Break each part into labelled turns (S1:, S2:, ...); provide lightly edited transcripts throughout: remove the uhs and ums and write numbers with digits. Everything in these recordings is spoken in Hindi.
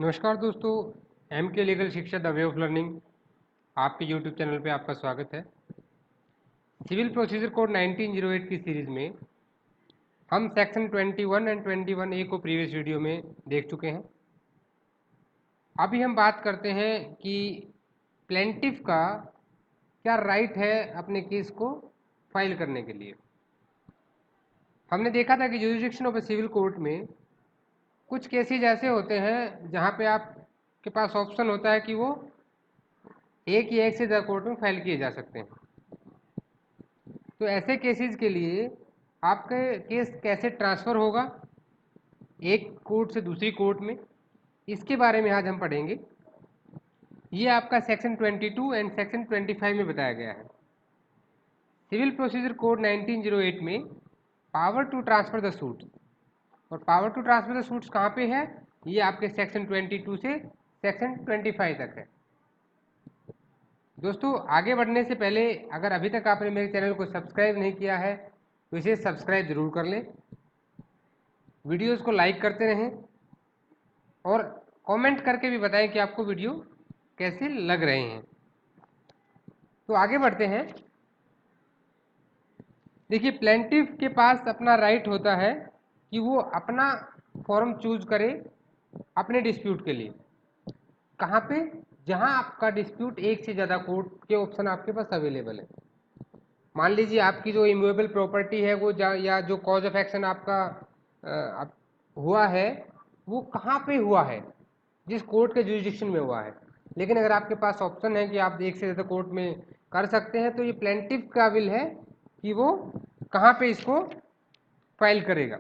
S1: नमस्कार दोस्तों। एम के लीगल शिक्षा द वे ऑफ लर्निंग आपके यूट्यूब चैनल पे आपका स्वागत है। सिविल प्रोसीजर कोड 1908 की सीरीज में हम सेक्शन 21 एंड 21 ए को प्रीवियस वीडियो में देख चुके हैं। अभी हम बात करते हैं कि प्लेंटिफ का क्या राइट है अपने केस को फाइल करने के लिए। हमने देखा था कि jurisdiction of a civil court में कुछ केसेज ऐसे होते हैं जहाँ पे आपके पास ऑप्शन होता है कि वो एक या एक से ज़्यादा कोर्ट में फाइल किए जा सकते हैं। तो ऐसे केसेस के लिए आपके केस कैसे ट्रांसफ़र होगा एक कोर्ट से दूसरी कोर्ट में, इसके बारे में आज हम पढ़ेंगे। ये आपका सेक्शन 22 एंड सेक्शन 25 में बताया गया है। सिविल प्रोसीजर कोड 1908 में power to transfer the suits, और power to transfer the suits कहाँ पे है? ये आपके सेक्शन 22 से सेक्शन 25 तक है। दोस्तों आगे बढ़ने से पहले अगर अभी तक आपने मेरे चैनल को सब्सक्राइब नहीं किया है तो इसे सब्सक्राइब जरूर कर लें, वीडियोस को लाइक करते रहें और कमेंट करके भी बताएं कि आपको वीडियो कैसे लग रहे हैं। तो आगे बढ़ते हैं। देखिए, प्लेंटिफ के पास अपना राइट होता है कि वो अपना फॉर्म चूज करे अपने डिस्प्यूट के लिए। कहाँ पे? जहाँ आपका डिस्प्यूट एक से ज़्यादा कोर्ट के ऑप्शन आपके पास अवेलेबल है। मान लीजिए आपकी जो इमूवेबल प्रॉपर्टी है वो या जो कॉज ऑफ एक्शन आपका हुआ है वो कहाँ पे हुआ है, जिस कोर्ट के जुरिडिक्शन में हुआ है। लेकिन अगर आपके पास ऑप्शन है कि आप एक से ज़्यादा कोर्ट में कर सकते हैं तो ये प्लेंटिफ का विल है कि वो कहाँ पे इसको फाइल करेगा।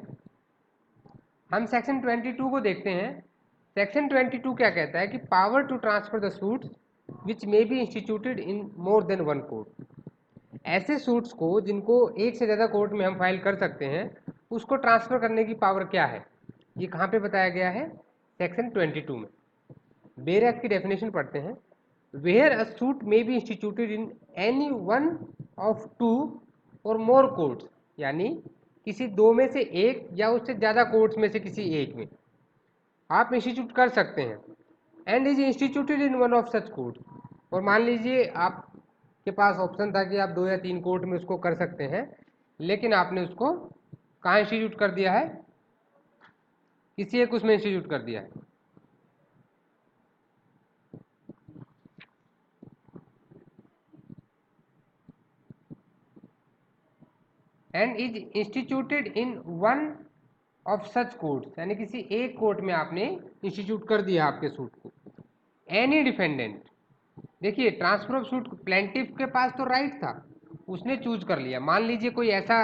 S1: हम सेक्शन 22 को देखते हैं। सेक्शन 22 क्या कहता है कि power to transfer the suits which may be instituted in more than one court. ऐसे सूट्स को जिनको एक से ज़्यादा कोर्ट में हम फाइल कर सकते हैं उसको ट्रांसफ़र करने की पावर क्या है, ये कहाँ पे बताया गया है? सेक्शन 22 में। बेयर एक्ट की डेफिनेशन पढ़ते हैं। Where a suit may be instituted in any one of two or more courts, यानी किसी दो में से एक या उससे ज़्यादा कोर्ट्स में से किसी एक में आप इंस्टीट्यूट कर सकते हैं। And is instituted in one of such court, और मान लीजिए आपके पास ऑप्शन था कि आप दो या तीन कोर्ट में उसको कर सकते हैं, लेकिन आपने उसको कहाँ इंस्टीट्यूट कर दिया है? किसी एक उसमें इंस्टीट्यूट कर दिया है। And is instituted in one of such courts, यानी किसी एक कोर्ट में आपने इंस्टीट्यूट कर दिया आपके सूट को। एनी डिफेंडेंट, देखिए ट्रांसफर ऑफ सूट प्लेंटिफ के पास तो राइट था, उसने चूज कर लिया। मान लीजिए कोई ऐसा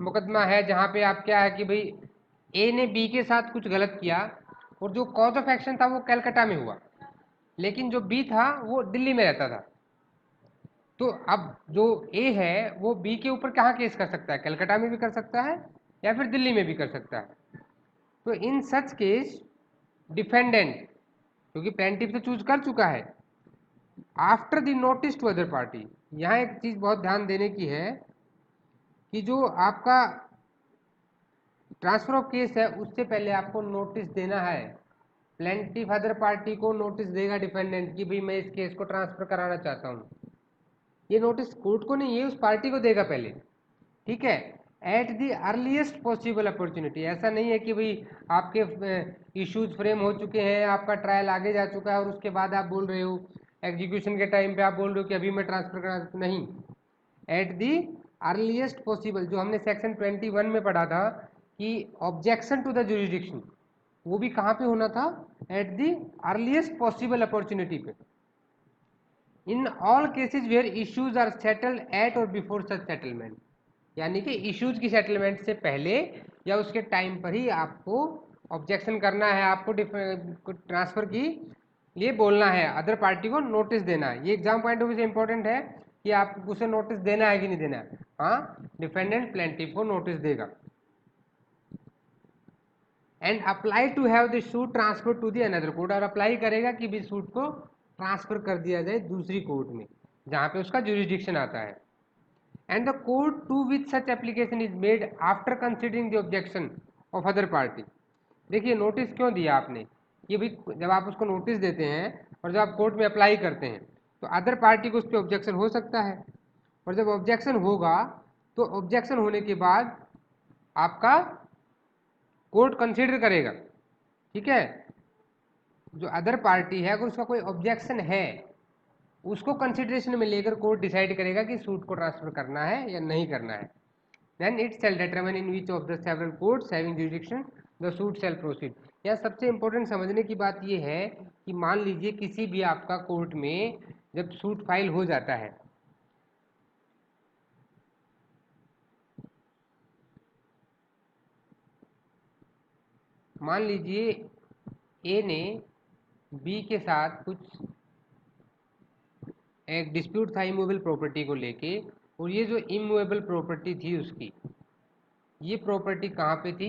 S1: मुकदमा है जहाँ पे आप क्या है कि भाई ए ने बी के साथ कुछ गलत किया और जो कॉज ऑफ एक्शन था वो कलकत्ता में हुआ, लेकिन जो बी था वो दिल्ली में रहता था। तो अब जो ए है वो बी के ऊपर कहाँ केस कर सकता है? कलकत्ता में भी कर सकता है या फिर दिल्ली में भी कर सकता है। तो इन सच केस डिफेंडेंट, क्योंकि प्लेंटिफ तो चूज कर चुका है, after the notice to other party, यहाँ एक चीज बहुत ध्यान देने की है कि जो आपका ट्रांसफर ऑफ केस है उससे पहले आपको नोटिस देना है। प्लेंटिफ अदर पार्टी को नोटिस देगा डिफेंडेंट कि भाई मैं इस केस को ट्रांसफर कराना चाहता हूँ। ये नोटिस कोर्ट को नहीं, ये उस पार्टी को देगा पहले, ठीक है, at the earliest possible opportunity. ऐसा नहीं है कि भाई आपके इश्यूज फ्रेम हो चुके हैं, आपका ट्रायल आगे जा चुका है और उसके बाद आप बोल रहे हो एग्जीक्यूशन के टाइम पे आप बोल रहे हो कि अभी मैं ट्रांसफर करा, नहीं। एट दी अर्लीस्ट पॉसिबल, जो हमने सेक्शन 21 में पढ़ा था कि ऑब्जेक्शन टू द जुरिडिक्शन, वो भी कहाँ पे होना था? At the earliest possible opportunity पे। In all cases where issues are settled at और बिफोर सच सेटलमेंट, यानी कि इश्यूज की सेटलमेंट से पहले या उसके टाइम पर ही आपको ऑब्जेक्शन करना है, आपको ट्रांसफर की लिए बोलना है, अदर पार्टी को नोटिस देना है। ये एग्जाम पॉइंट ऑफ व्यू से इंपॉर्टेंट है कि आपको उसे नोटिस देना है कि नहीं देना है। हाँ, डिफेंडेंट प्लेंटिफ को नोटिस देगा। And apply to have the suit transfer to the another court, और अप्लाई करेगा कि भी सूट को ट्रांसफर कर दिया जाए दूसरी कोर्ट में जहाँ पे उसका जुरिडिक्शन आता है। And the court to which such application is made after considering the objection of other party. देखिए नोटिस क्यों दिया आपने? ये भी जब आप उसको नोटिस देते हैं और जब आप कोर्ट में अप्लाई करते हैं तो अदर पार्टी को उस पर ऑब्जेक्शन हो सकता है, और जब ऑब्जेक्शन होगा तो ऑब्जेक्शन होने के बाद आपका कोर्ट कंसीडर करेगा, ठीक है। जो अदर पार्टी है अगर उसका कोई ऑब्जेक्शन है उसको कंसिडरेशन में लेकर कोर्ट डिसाइड करेगा कि सूट को ट्रांसफर करना है या नहीं करना है। Then it shall determine in which of the several courts having jurisdiction the suit shall proceed. यहाँ सबसे इंपॉर्टेंट समझने की बात यह है कि मान लीजिए किसी भी आपका कोर्ट में जब सूट फाइल हो जाता है, मान लीजिए ए ने बी के साथ कुछ एक डिस्प्यूट था इमूवेबल प्रॉपर्टी को लेके, और ये जो इमूवेबल प्रॉपर्टी थी उसकी, ये प्रॉपर्टी कहाँ पे थी,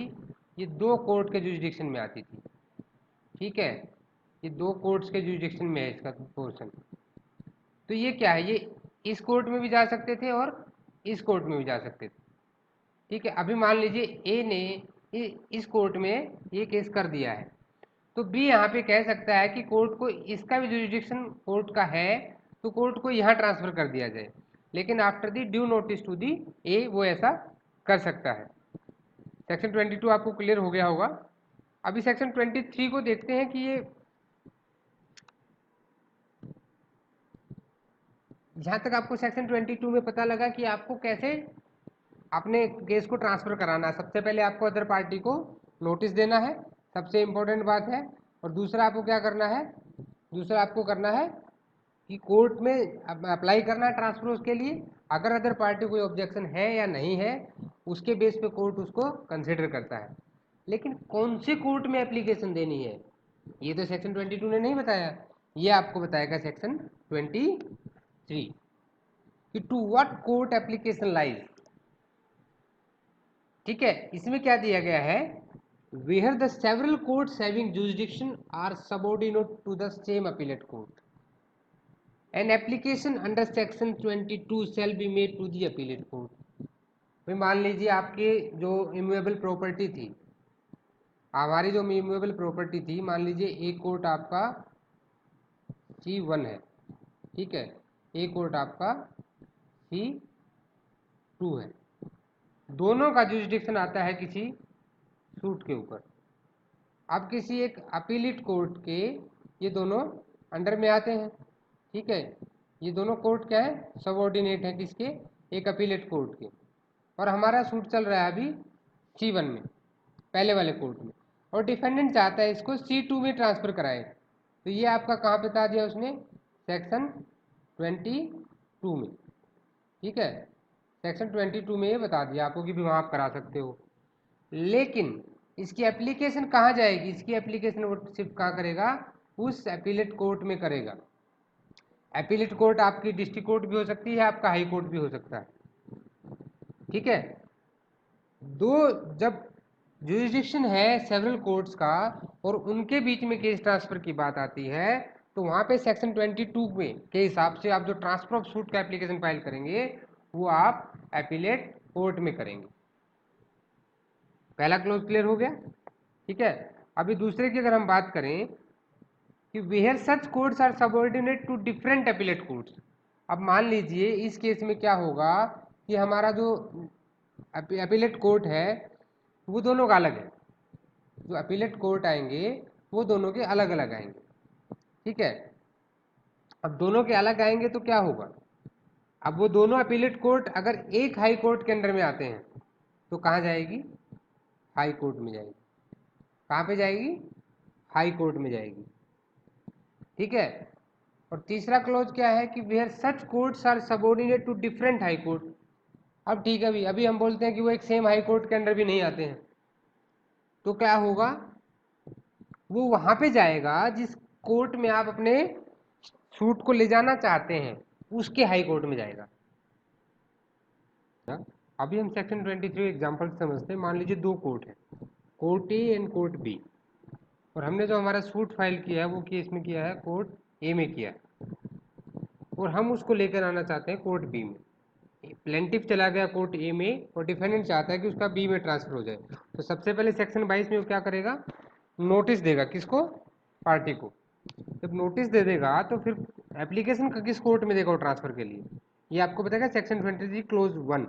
S1: ये दो कोर्ट के जुरिडिक्शन में आती थी, ठीक है। ये दो कोर्ट्स के जुरिडिक्शन में है इसका पोर्शन। तो ये क्या है, ये इस कोर्ट में भी जा सकते थे और इस कोर्ट में भी जा सकते थे, ठीक है। अभी मान लीजिए ए ने इस कोर्ट में ये केस कर दिया है, तो बी यहाँ पे कह सकता है कि कोर्ट को इसका भी जुरिडिक्शन कोर्ट का है तो कोर्ट को यहाँ ट्रांसफर कर दिया जाए, लेकिन after the due notice to the a वो ऐसा कर सकता है। सेक्शन 22 आपको क्लियर हो गया होगा। अभी सेक्शन 23 को देखते हैं कि ये जहाँ तक आपको सेक्शन 22 में पता लगा कि आपको कैसे अपने केस को ट्रांसफर कराना है। सबसे पहले आपको अदर पार्टी को नोटिस देना है, सबसे इम्पोर्टेंट बात है। और दूसरा आपको क्या करना है, दूसरा आपको करना है कि कोर्ट में अप्लाई करना है ट्रांसफर उसके लिए। अगर अदर पार्टी कोई ऑब्जेक्शन है या नहीं है उसके बेस पे कोर्ट उसको कंसिडर करता है। लेकिन कौन से कोर्ट में एप्लीकेशन देनी है ये तो सेक्शन 22 ने नहीं बताया, ये आपको बताएगा सेक्शन 23 कि to what court application lies, ठीक है। इसमें क्या दिया गया है, where the several courts having jurisdiction are subordinate to the same appellate court an application under section 22 shall be made to the appellate court. भाई मान लीजिए आपकी जो इमूवेबल प्रॉपर्टी थी, हमारी जो इमूवेबल प्रॉपर्टी थी, मान लीजिए एक कोर्ट आपका C1 है, ठीक है, एक कोर्ट आपका C2 है, दोनों का जुरिडिक्शन आता है किसी सूट के ऊपर। अब किसी एक अपीलेट कोर्ट के ये दोनों अंडर में आते हैं, ठीक है। ये दोनों कोर्ट क्या है, सबऑर्डिनेट है किसके, एक अपीलेट कोर्ट के। और हमारा सूट चल रहा है अभी C1 में, पहले वाले कोर्ट में, और डिफेंडेंट चाहता है इसको C2 में ट्रांसफर कराए। तो ये आपका कहाँ बता दिया उसने, सेक्शन 22 में, ठीक है। सेक्शन 22 में ये बता दिया आपको कि भी वहाँ आप करा सकते हो। लेकिन इसकी एप्लीकेशन कहाँ जाएगी, इसकी एप्लीकेशन वो सिर्फ कहाँ करेगा, उस अपीलेट कोर्ट में करेगा। अपीलेट कोर्ट आपकी डिस्ट्रिक्ट कोर्ट भी हो सकती है, आपका हाई कोर्ट भी हो सकता है, ठीक है। दो जब जुरिडिक्शन है सेवरल कोर्ट्स का और उनके बीच में केस ट्रांसफर की बात आती है तो वहां पे सेक्शन 22 में के हिसाब से आप जो ट्रांसफर ऑफ सूट का एप्लीकेशन फाइल करेंगे वो आप अपीलेट कोर्ट में करेंगे। पहला क्लोज क्लियर हो गया, ठीक है। अभी दूसरे की अगर हम बात करें कि where such courts are subordinate to different appellate courts. अब मान लीजिए इस केस में क्या होगा कि हमारा जो अपीलेट कोर्ट है वो दोनों का अलग है, जो अपीलेट कोर्ट आएंगे वो दोनों के अलग अलग आएंगे, ठीक है। अब दोनों के अलग आएंगे तो क्या होगा, अब वो दोनों अपीलेट कोर्ट अगर एक हाई कोर्ट के अंडर में आते हैं तो कहाँ जाएगी, हाई कोर्ट में जाएगी। कहाँ पे जाएगी, हाई कोर्ट में जाएगी, ठीक है। और तीसरा क्लोज क्या है कि where such courts are subordinate to different high court. अब ठीक है, अभी अभी हम बोलते हैं कि वो एक सेम हाई कोर्ट के अंडर भी नहीं आते हैं, तो क्या होगा, वो वहां पे जाएगा जिस कोर्ट में आप अपने सूट को ले जाना चाहते हैं उसके हाई कोर्ट में जाएगा। अभी हम सेक्शन 23 एग्जाम्पल समझते हैं। मान लीजिए दो कोर्ट है, court A and court B, और हमने जो हमारा सूट फाइल किया है वो केस में किया है कोर्ट ए में किया है, और हम उसको लेकर आना चाहते हैं कोर्ट बी में। प्लेंटिफ चला गया कोर्ट ए में और डिफेंडेंट चाहता है कि उसका बी में ट्रांसफर हो जाए। तो सबसे पहले सेक्शन 22 में वो क्या करेगा, नोटिस देगा, किसको, पार्टी को। जब नोटिस दे देगा तो फिर एप्लीकेशन किस कोर्ट में देगा वो ट्रांसफर के लिए, ये आपको बताएगा सेक्शन 23 क्लोज 1।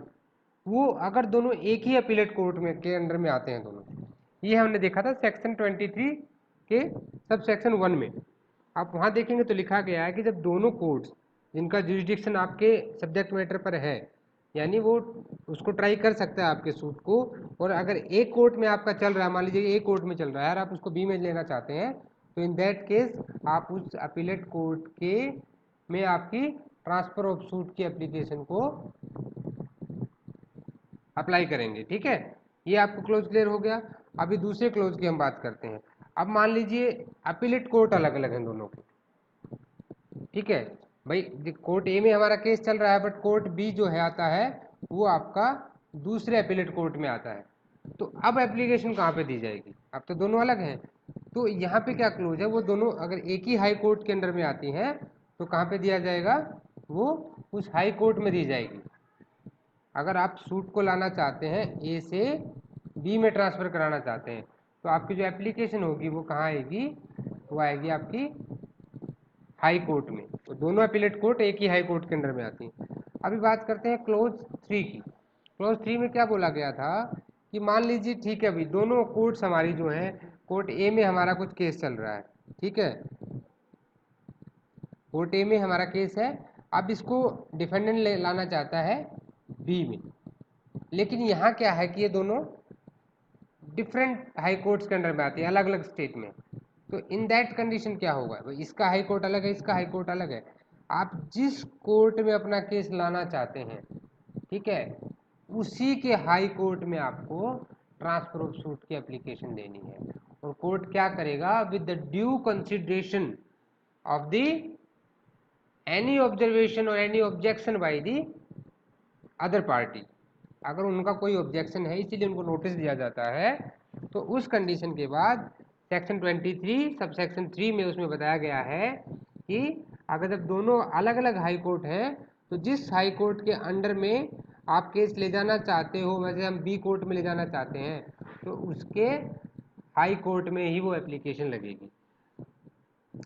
S1: वो अगर दोनों एक ही अपीलेट कोर्ट में के अंडर में आते हैं दोनों, ये हमने देखा था सेक्शन 23 के सब सेक्शन 1 में। आप वहाँ देखेंगे तो लिखा गया है कि जब दोनों कोर्ट्स जिनका जुरिडिक्शन आपके सब्जेक्ट मैटर पर है, यानी वो उसको ट्राई कर सकता है आपके सूट को, और अगर एक कोर्ट में आपका चल रहा है, मान लीजिए एक कोर्ट में चल रहा है और आप उसको बी में लेना चाहते हैं, तो इन दैट केस आप उस अपीलेट कोर्ट के में आपकी ट्रांसफर ऑफ सूट की एप्लीकेशन को अप्लाई करेंगे। ठीक है, ये आपको क्लोज क्लियर हो गया। अभी दूसरे क्लोज की हम बात करते हैं। अब मान लीजिए अपीलेट कोर्ट अलग अलग हैं दोनों के, ठीक है भाई, कोर्ट ए में हमारा केस चल रहा है, बट कोर्ट बी जो है आता है वो आपका दूसरे अपीलेट कोर्ट में आता है। तो अब एप्लीकेशन कहाँ पे दी जाएगी, अब तो दोनों अलग हैं। तो यहाँ पे क्या क्लोज है, वो दोनों अगर एक ही हाई कोर्ट के अंडर में आती हैं तो कहाँ पे दिया जाएगा, वो उस हाई कोर्ट में दी जाएगी। अगर आप सूट को लाना चाहते हैं ए से बी में ट्रांसफर कराना चाहते हैं, तो आपकी जो एप्लीकेशन होगी वो कहाँ आएगी, वो आएगी आपकी हाई कोर्ट में। तो दोनों अपीलेट कोर्ट एक ही हाई कोर्ट के अंडर में आती हैं। अभी बात करते हैं क्लोज 3 की। क्लोज 3 में क्या बोला गया था कि मान लीजिए, ठीक है भाई, दोनों कोर्ट्स हमारी जो है, कोर्ट ए में हमारा कुछ केस चल रहा है, ठीक है, कोर्ट ए में हमारा केस है। अब इसको डिफेंडेंट लाना चाहता है बी में, लेकिन यहाँ क्या है कि ये दोनों डिफरेंट हाई कोर्ट्स के अंडर में आती है, अलग अलग स्टेट में। तो इन दैट कंडीशन क्या होगा, इसका हाई कोर्ट अलग है, इसका हाई कोर्ट अलग है। आप जिस कोर्ट में अपना केस लाना चाहते हैं, ठीक है, उसी के हाई कोर्ट में आपको ट्रांसफर ऑफ सूट की एप्लीकेशन देनी है। और कोर्ट क्या करेगा, with the due consideration of the any observation और any objection by the other party. अगर उनका कोई ऑब्जेक्शन है इसीलिए उनको नोटिस दिया जाता है, तो उस कंडीशन के बाद सेक्शन 23 सब सेक्शन 3 में उसमें बताया गया है कि अगर जब दोनों अलग अलग हाई कोर्ट हैं, तो जिस हाई कोर्ट के अंडर में आप केस ले जाना चाहते हो, वैसे हम बी कोर्ट में ले जाना चाहते हैं, तो उसके हाई कोर्ट में ही वो एप्लीकेशन लगेगी।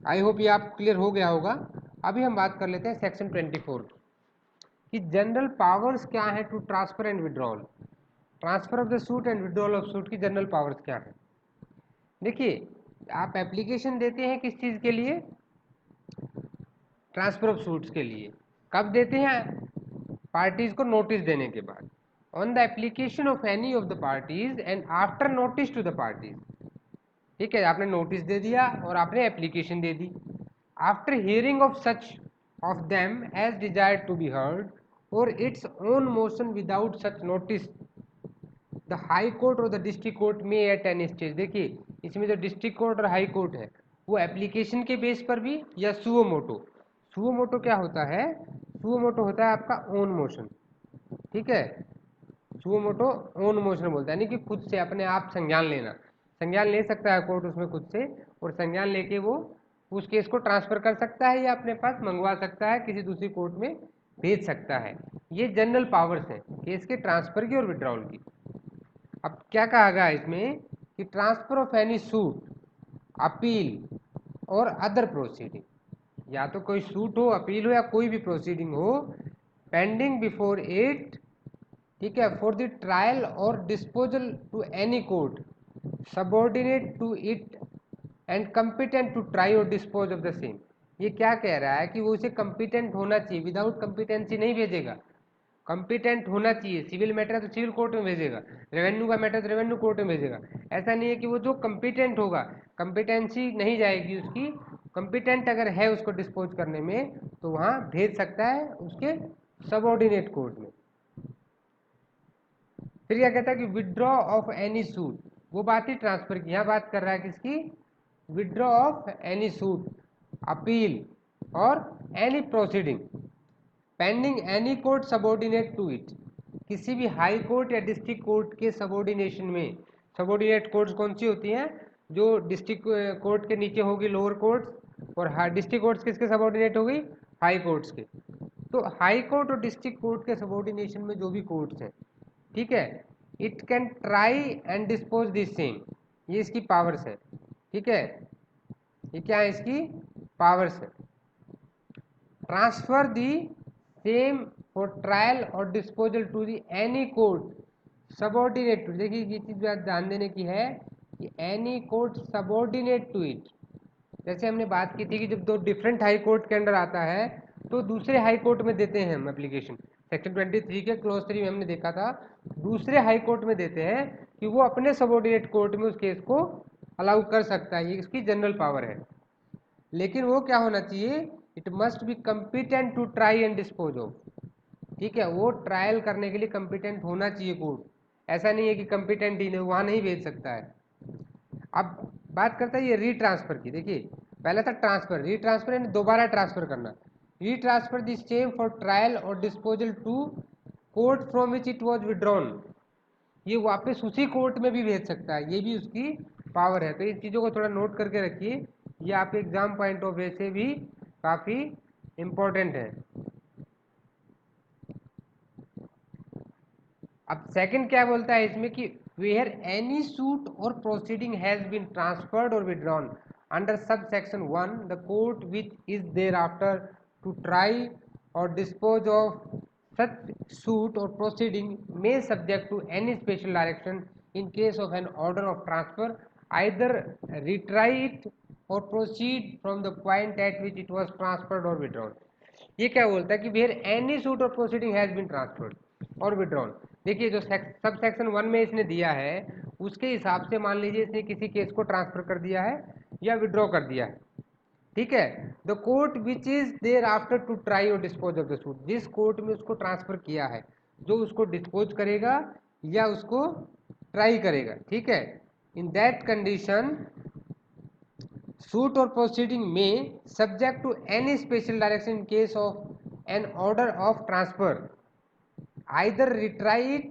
S1: आई होप ये आप क्लियर हो गया होगा। अभी हम बात कर लेते हैं सेक्शन 24 कि जनरल पावर्स क्या है to transfer and withdrawal. Transfer of the suit and withdrawal of suit की जनरल पावर्स क्या है। देखिए, आप एप्लीकेशन देते हैं किस चीज़ के लिए, ट्रांसफर ऑफ सूट्स के लिए। कब देते हैं, पार्टीज को नोटिस देने के बाद। On the application of any of the parties and after notice to the parties. ठीक है, आपने नोटिस दे दिया और आपने एप्लीकेशन दे दी। After hearing of such of them as desired to be heard और it's own motion without such notice the high court और द डिस्ट्रिक्ट कोर्ट में एट एनी स्टेज। देखिए, इसमें जो डिस्ट्रिक्ट कोर्ट और हाई कोर्ट है वो एप्लीकेशन के बेस पर भी या सुओ मोटो। सुओ मोटो क्या होता है, सुओ मोटो होता है आपका ओन मोशन। ठीक है, सुओ मोटो ओन मोशन बोलता है, यानी कि खुद से अपने आप संज्ञान लेना। संज्ञान ले सकता है कोर्ट उसमें खुद से, और संज्ञान लेके वो उस केस को ट्रांसफर कर सकता है या अपने पास मंगवा सकता है, किसी दूसरी कोर्ट में भेज सकता है। ये जनरल पावर्स हैं केस के ट्रांसफर की और विड्रॉल की। अब क्या कहा गया इसमें कि transfer of any suit, appeal or other proceeding, या तो कोई सूट हो, अपील हो, या कोई भी प्रोसीडिंग हो, पेंडिंग बिफोर इट, ठीक है, फॉर द ट्रायल और disposal to any court subordinate to it and competent to try और डिस्पोज ऑफ द सेम। ये क्या कह रहा है कि वो उसे कंपिटेंट होना चाहिए, विदाउट कंपिटेंसी नहीं भेजेगा। कंपिटेंट होना चाहिए, सिविल मैटर है तो सिविल कोर्ट में भेजेगा, रेवेन्यू का मैटर तो रेवेन्यू कोर्ट में भेजेगा। ऐसा नहीं है कि वो जो कंपिटेंट होगा, कंपिटेंसी नहीं जाएगी उसकी, कंपिटेंट अगर है उसको डिस्पोज करने में तो वहाँ भेज सकता है उसके सबऑर्डिनेट कोर्ट में। फिर क्या कहता है कि विड्रॉ ऑफ एनी सूट, वो बात ही ट्रांसफर की, यहाँ बात कर रहा है किसकी, withdraw of any suit, appeal और any proceeding pending any court subordinate to it. किसी भी हाई कोर्ट या डिस्ट्रिक्ट कोर्ट के सबऑर्डिनेशन में, सबऑर्डिनेट कोर्ट्स कौन सी होती हैं, जो डिस्ट्रिक्ट कोर्ट के नीचे होगी लोअर कोर्ट्स, और डिस्ट्रिक्ट कोर्ट्स किसके सबऑर्डिनेट होगी, हाई कोर्ट्स के। तो हाई कोर्ट और डिस्ट्रिक्ट कोर्ट के सबऑर्डिनेशन में जो भी कोर्ट्स हैं, ठीक है, it can try and dispose this same, ये इसकी पावर्स है। ठीक है, ये क्या है, इसकी पावर्स है। Transfer the same for trial और disposal to the any court subordinate to, देखिए ये चीज बात ध्यान देने की है कि any court subordinate to it. जैसे हमने बात की थी कि जब दो डिफरेंट हाई कोर्ट के अंडर आता है तो दूसरे हाई कोर्ट में देते हैं हम एप्लीकेशन। सेक्शन 23 के क्लॉज 3 में हमने देखा था, दूसरे हाई कोर्ट में देते हैं कि वो अपने सबऑर्डिनेट कोर्ट में उस केस को अलाउ कर सकता है, ये इसकी जनरल पावर है। लेकिन वो क्या होना चाहिए, it must be competent to try and dispose of. ठीक है, वो ट्रायल करने के लिए कम्पिटेंट होना चाहिए कोर्ट, ऐसा नहीं है कि कम्पिटेंट ही नहीं, वहां नहीं भेज सकता है। अब बात करता है ये रीट्रांसफर की। देखिए पहले था ट्रांसफर, रीट्रांसफर यानी दोबारा ट्रांसफर करना। Retransfer the same for trial और disposal to court from which it was withdrawn. ये वापस उसी कोर्ट में भी भेज सकता है, ये भी उसकी पावर है। तो इन चीज़ों को थोड़ा नोट करके रखिए, ये आपके एग्जाम पॉइंट ऑफ व्यू से भी काफ़ी इंपॉर्टेंट है। अब सेकंड क्या बोलता है इसमें कि वेयर एनी सूट और प्रोसीडिंग हैज बीन ट्रांसफर्ड और withdrawn under sub section 1 the court which is thereafter to try और dispose of such suit or proceeding may subject to any special direction in case of an order of transfer either retry it or proceed from the point at which it was transferred or withdrawn। ये क्या बोलता है कि वेयर एनी सूट और प्रोसीडिंग हैज बीन ट्रांसफर्ड और विड्रॉन। देखिए जो सब सेक्शन 1 में इसने दिया है उसके हिसाब से मान लीजिए इसने किसी केस को ट्रांसफर कर दिया है या विड्रॉ कर दिया है, ठीक है। The court which is thereafter to try और डिस्पोज ऑफ द सूट, जिस कोर्ट में उसको ट्रांसफर किया है जो उसको डिस्पोज करेगा या उसको ट्राई करेगा, ठीक है। In that condition suit or proceeding may subject to any special direction in case of an order of transfer either retry it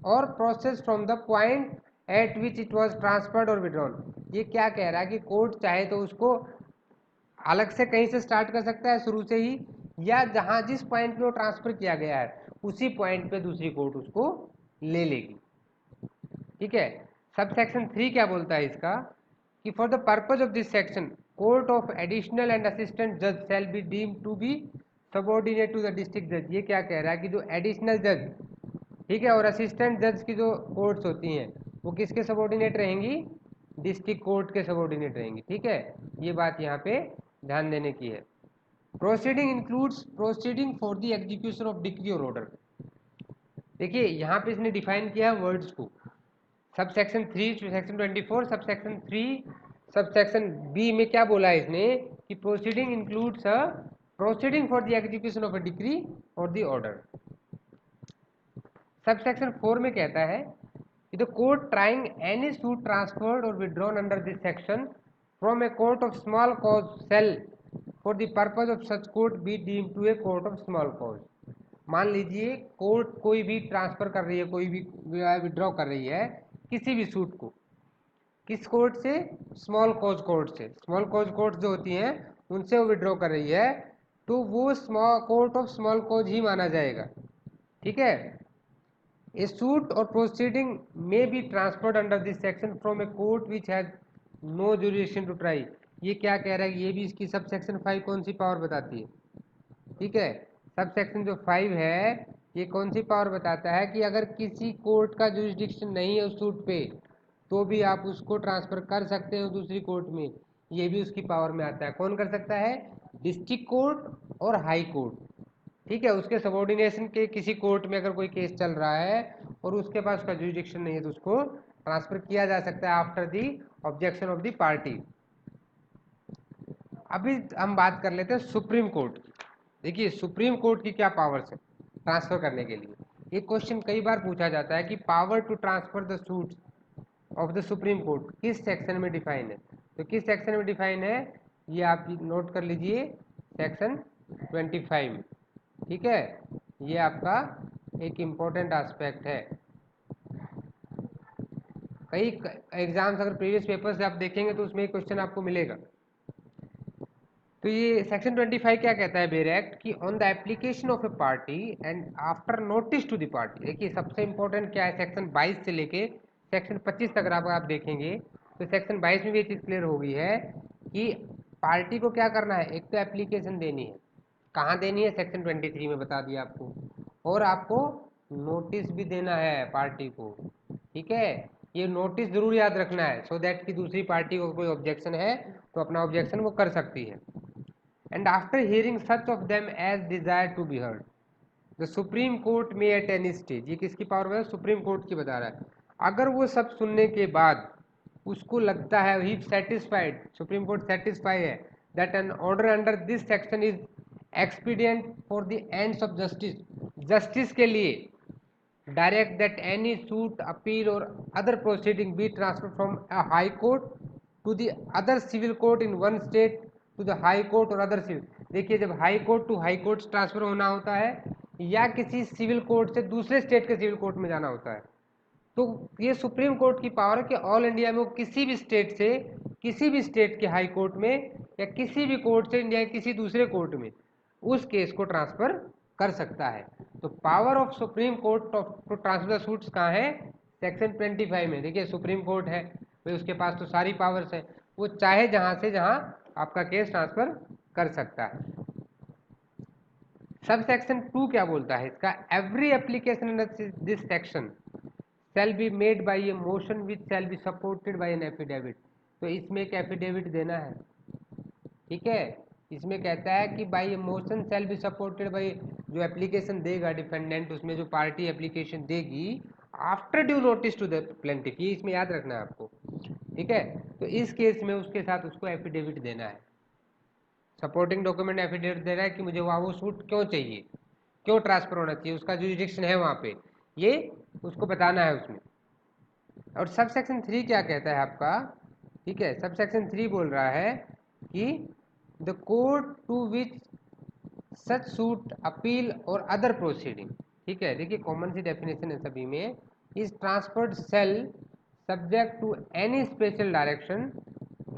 S1: or process from the point at which it was transferred or withdrawn। ये क्या कह रहा है कि कोर्ट चाहे तो उसको अलग से कहीं से स्टार्ट कर सकता है शुरू से ही, या जहां जिस पॉइंट पे वो ट्रांसफर किया गया है उसी पॉइंट पे दूसरी कोर्ट उसको ले लेगी, ठीक है। सब सेक्शन 3 क्या बोलता है इसका कि for the purpose of this section court of additional and assistant जज shall be deem to be subordinate to the district जज। ये क्या कह रहा है कि जो एडिशनल जज, ठीक है, और असिस्टेंट जज की जो कोर्ट्स होती हैं वो किसके सबऑर्डिनेट रहेंगी, डिस्ट्रिक्ट कोर्ट के सबऑर्डिनेट रहेंगी, ठीक है। ये बात यहाँ पे ध्यान देने की है। Proceeding includes proceeding for the execution of decree और ऑर्डर। देखिए यहाँ पे इसने डिफाइन किया है वर्ड्स को। Sub section 3 section 24 sub section 3 sub section B में क्या बोला है इसने कि proceeding includes proceeding for the execution of a decree और द ऑर्डर। सब सेक्शन 4 में कहता है कि the court trying any suit transferred और withdrawn under this section from a court of small cause shall for the purpose of such court be deem to a court of small cause. मान लीजिए कोर्ट कोई भी ट्रांसफर कर रही है, कोई भी विड्रॉ कर रही है किसी भी सूट को, किस कोर्ट से, स्मॉल कॉज कोर्ट से। स्मॉल कॉज कोर्ट जो होती हैं उनसे वो विड्रॉ कर रही है तो वो small court of small cause ही माना जाएगा, ठीक है। ए सूट और प्रोसीडिंग में be transferred under this section from a court which has no jurisdiction to try. ये क्या कह रहा है, ये भी इसकी सब सेक्शन 5 कौन सी पावर बताती है, ठीक है। सब सेक्शन जो 5 है ये कौन सी पावर बताता है कि अगर किसी कोर्ट का जुरिडिक्शन नहीं है उस सूट पे तो भी आप उसको ट्रांसफर कर सकते हो दूसरी कोर्ट में, ये भी उसकी पावर में आता है। कौन कर सकता है, डिस्ट्रिक्ट कोर्ट और हाई कोर्ट, ठीक है। उसके सबऑर्डिनेशन के किसी कोर्ट में अगर कोई केस चल रहा है और उसके पास उसका जुरिडिक्शन नहीं है तो उसको ट्रांसफर किया जा सकता है after the objection of the party. अभी हम बात कर लेते हैं सुप्रीम कोर्ट की। देखिए सुप्रीम कोर्ट की क्या पावर्स है ट्रांसफर करने के लिए। ये क्वेश्चन कई बार पूछा जाता है कि power to transfer the suits of the supreme court किस सेक्शन में डिफाइन है। तो किस सेक्शन में डिफाइन है ये आप नोट कर लीजिए, सेक्शन 25 में, ठीक है। ये आपका एक इम्पोर्टेंट एस्पेक्ट है। कई एग्जाम्स अगर प्रीवियस पेपर से आप देखेंगे तो उसमें क्वेश्चन आपको मिलेगा। तो ये सेक्शन 25 क्या कहता है बेर एक्ट कि on the application of a party and after notice to the party. देखिए सबसे इंपॉर्टेंट क्या है, सेक्शन 22 से लेके सेक्शन 25 तक अगर आप देखेंगे तो सेक्शन 22 में भी ये चीज़ क्लियर हो गई है कि पार्टी को क्या करना है, एक तो एप्लीकेशन देनी है, कहाँ देनी है, सेक्शन 23 में बता दिया आपको, और आपको नोटिस भी देना है पार्टी को, ठीक है। ये नोटिस जरूर याद रखना है, सो दैट कि दूसरी पार्टी को कोई ऑब्जेक्शन है तो अपना ऑब्जेक्शन वो कर सकती है। And after hearing such of them as desire to be heard, the supreme court में एट एनी स्टेज, ये किसकी पावर में, सुप्रीम कोर्ट की बता रहा है। अगर वो सब सुनने के बाद उसको लगता है, he satisfied, supreme court satisfy है that an order under this section is expedient for the ends of justice, justice के लिए, direct that any suit, appeal or other proceeding be transferred from a high court to the other civil court in one state to the high court or other civil। देखिए जब high court to high court transfer होना होता है या किसी सिविल कोर्ट से दूसरे स्टेट के सिविल कोर्ट में जाना होता है, तो ये सुप्रीम कोर्ट की पावर है कि ऑल इंडिया में वो किसी भी स्टेट से, किसी भी स्टेट के हाई कोर्ट में या किसी भी कोर्ट से इंडिया के किसी दूसरे कोर्ट में उस केस को ट्रांसफर कर सकता है। तो power of supreme court to transfer suits कहाँ है, सेक्शन 25 में। देखिए सुप्रीम कोर्ट है भाई, उसके पास तो सारी पावर्स है, वो चाहे जहां से जहां आपका केस ट्रांसफर कर सकता है। सब सेक्शन 2 क्या बोलता है इसका, every application under this section shall be made by a motion which shall be supported by an affidavit। तो इसमें एक एफिडेविट देना है, ठीक है। इसमें कहता है कि by a motion shall be supported by, जो एप्लीकेशन देगा डिफेंडेंट, उसमें जो पार्टी एप्लीकेशन देगी after due notice to the plaintiff, ये इसमें याद रखना है आपको, ठीक है। तो इस केस में उसके साथ उसको एफिडेविट देना है, सपोर्टिंग डॉक्यूमेंट एफिडेविट दे रहा है कि मुझे वहाँ वो सूट क्यों चाहिए, क्यों ट्रांसफर होना चाहिए, उसका जुरिडिक्शन है वहाँ पे, ये उसको बताना है उसमें। और सब सेक्शन 3 क्या कहता है आपका, ठीक है, सब सेक्शन 3 बोल रहा है कि the court to which such suit, appeal or other proceeding, ठीक है। देखिए कॉमन सी डेफिनेशन है सभी में, is transferred shall subject to any special direction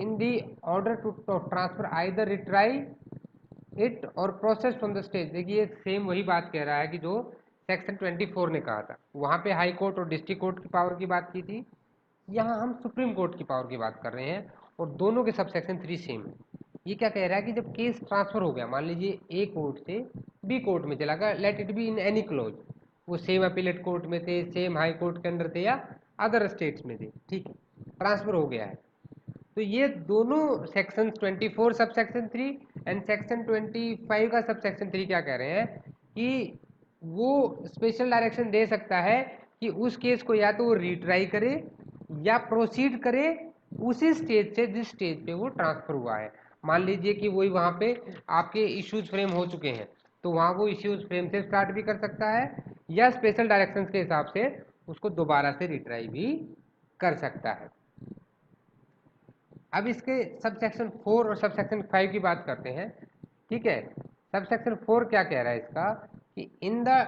S1: in the order to transfer either retry it or process from the stage. देखिए सेम वही बात कह रहा है कि जो सेक्शन 24 ने कहा था, वहाँ पे हाई कोर्ट और डिस्ट्रिक्ट कोर्ट की पावर की बात की थी, यहाँ हम सुप्रीम कोर्ट की पावर की बात कर रहे हैं, और दोनों के सब सेक्शन 3 सेम है। ये क्या कह रहा है कि जब केस ट्रांसफर हो गया, मान लीजिए ए कोर्ट से बी कोर्ट में चला गया, let it be in any close, वो सेम अपीलेट कोर्ट में थे, सेम हाई कोर्ट के अंदर थे या अदर स्टेट्स में थे, ठीक है, ट्रांसफर हो गया है, तो ये दोनों section 24 sub section 3 and section 25 का सब सेक्शन 3 क्या कह रहे हैं कि वो स्पेशल डायरेक्शन दे सकता है कि उस केस को या तो वो रीट्राई करे या प्रोसीड करे उसी स्टेज से जिस स्टेज पे वो ट्रांसफर हुआ है। मान लीजिए कि वही वहाँ पे आपके इश्यूज फ्रेम हो चुके हैं, तो वहाँ वो इश्यूज फ्रेम से स्टार्ट भी कर सकता है या स्पेशल डायरेक्शन के हिसाब से उसको दोबारा से रिट्राई भी कर सकता है। अब इसके सब सेक्शन 4 और सब सेक्शन 5 की बात करते हैं, ठीक है। सब सेक्शन 4 क्या कह रहा है इसका कि in the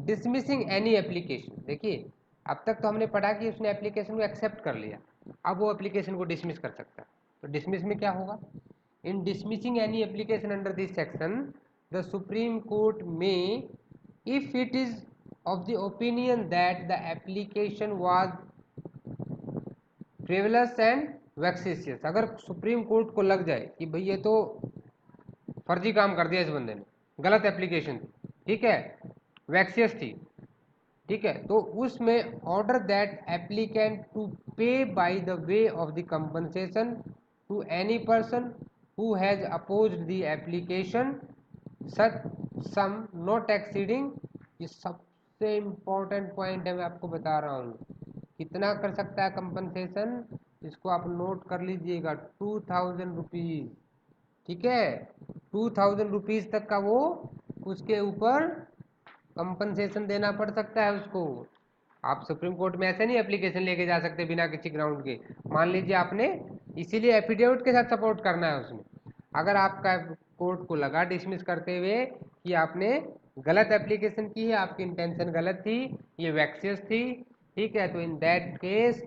S1: dismissing any application, देखिए अब तक तो हमने पढ़ा कि उसने एप्लीकेशन को एक्सेप्ट कर लिया, अब वो एप्लीकेशन को डिसमिस कर सकता है, तो डिसमिस में क्या होगा, in dismissing any application under this section the supreme court में, if it is of the opinion that the application was frivolous and vexatious, अगर सुप्रीम कोर्ट को लग जाए कि भाई ये तो फर्जी काम कर दिया इस बंदे ने, गलत एप्लीकेशन थी, ठीक है, वैक्सियस थी, ठीक है, तो उसमें order that applicant to pay by the way of the compensation to any person who has opposed the application such sum not exceeding, ये सबसे इंपॉर्टेंट पॉइंट है, मैं आपको बता रहा हूँ कितना कर सकता है कंपनसेशन, इसको आप नोट कर लीजिएगा, 2000 रुपीज, ठीक है, 2000 रुपीज तक का वो उसके ऊपर कंपनसेशन देना पड़ सकता है उसको। आप सुप्रीम कोर्ट में ऐसे नहीं एप्लीकेशन लेके जा सकते बिना किसी ग्राउंड के, मान लीजिए आपने, इसीलिए एफिडेविट के साथ सपोर्ट करना है उसमें, अगर आपका कोर्ट को लगा डिसमिस करते हुए कि आपने गलत एप्लीकेशन की है, आपकी इंटेंशन गलत थी, ये वैक्सियस थी, ठीक है, तो इन दैट केस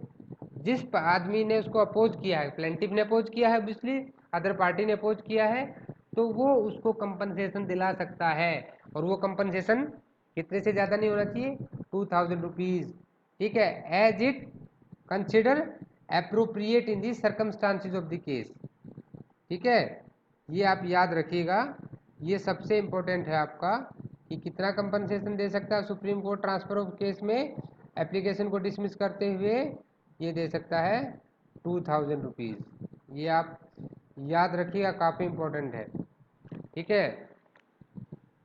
S1: जिस आदमी ने उसको अपोज किया है, प्लेंटिफ ने अपोज किया है, ऑब्वियसली अदर पार्टी ने अपोज किया है, तो वो उसको कंपनसेशन दिला सकता है, और वो कंपनसेशन कितने से ज़्यादा नहीं होना चाहिए, 2000 रुपीज़, ठीक है, as it consider appropriate in the circumstances of the case, ठीक है, ये आप याद रखिएगा, ये सबसे इम्पोर्टेंट है आपका कि कितना कंपनसेशन दे सकता है supreme court transfer of case में एप्लीकेशन को डिसमिस करते हुए। ये दे सकता है 2000 रुपीज़। ये आप याद रखिएगा, काफ़ी इम्पोर्टेंट है। ठीक है,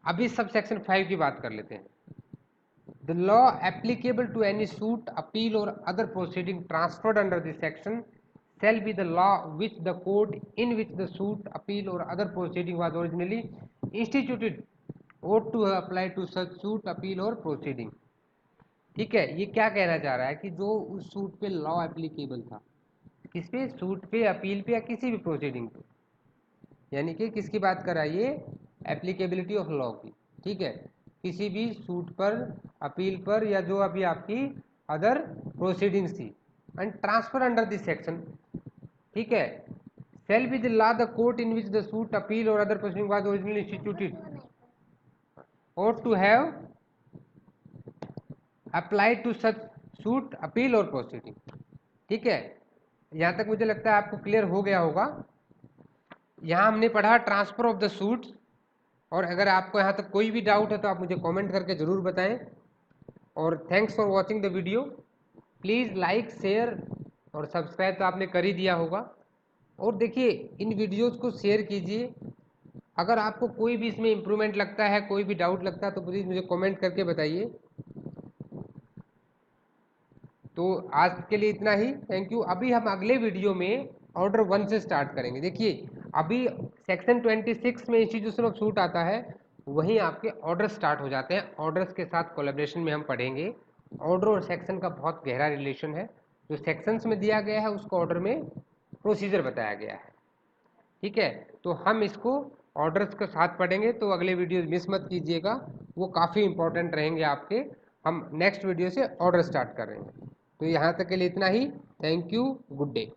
S1: अभी सब सेक्शन 5 की बात कर लेते हैं। The law applicable to any suit, appeal or other proceeding transferred under this section shall be the law which the court in which the suit, appeal or other proceeding was originally instituted ought to have applied to such suit, appeal or proceeding। ठीक है, ये क्या कहना चाह रहा है कि जो उस सूट पे लॉ एप्लीकेबल था, किस पे, सूट पे, अपील पे या किसी भी प्रोसीडिंग पे, यानी कि किसकी बात कर रहा है ये, एप्लीकेबिलिटी ऑफ लॉ की। ठीक है, किसी भी सूट पर, अपील पर या जो अभी आपकी अदर प्रोसीडिंग्स थी, and transfer under this section. ठीक है, shall be the law the court in which the suit, appeal or other proceeding was originally instituted ought to have applied to such suit, appeal or proceeding। ठीक है, यहां तक मुझे लगता है आपको क्लियर हो गया होगा। यहां हमने पढ़ा ट्रांसफर ऑफ द सूट, और अगर आपको यहाँ तक कोई भी डाउट है तो आप मुझे कमेंट करके ज़रूर बताएं। और thanks for watching the video. Please like, share और सब्सक्राइब तो आपने कर ही दिया होगा। और देखिए, इन वीडियोज़ को शेयर कीजिए। अगर आपको कोई भी इसमें इम्प्रूवमेंट लगता है, कोई भी डाउट लगता है, तो प्लीज़ मुझे कमेंट करके बताइए। तो आज के लिए इतना ही, थैंक यू। अभी हम अगले वीडियो में ऑर्डर 1 से स्टार्ट करेंगे। देखिए, अभी सेक्शन 26 में इंस्टीट्यूशन ऑफ सूट आता है, वहीं आपके ऑर्डर स्टार्ट हो जाते हैं। ऑर्डर्स के साथ कोलैबोरेशन में हम पढ़ेंगे। ऑर्डर और सेक्शन का बहुत गहरा रिलेशन है। जो सेक्शंस में दिया गया है उसको ऑर्डर में प्रोसीजर बताया गया है। ठीक है, तो हम इसको ऑर्डर्स के साथ पढ़ेंगे, तो अगले वीडियो मिस मत कीजिएगा, वो काफ़ी इंपॉर्टेंट रहेंगे आपके। हम नेक्स्ट वीडियो से ऑर्डर स्टार्ट कर रहे हैं। तो यहाँ तक के लिए इतना ही, थैंक यू, गुड डे।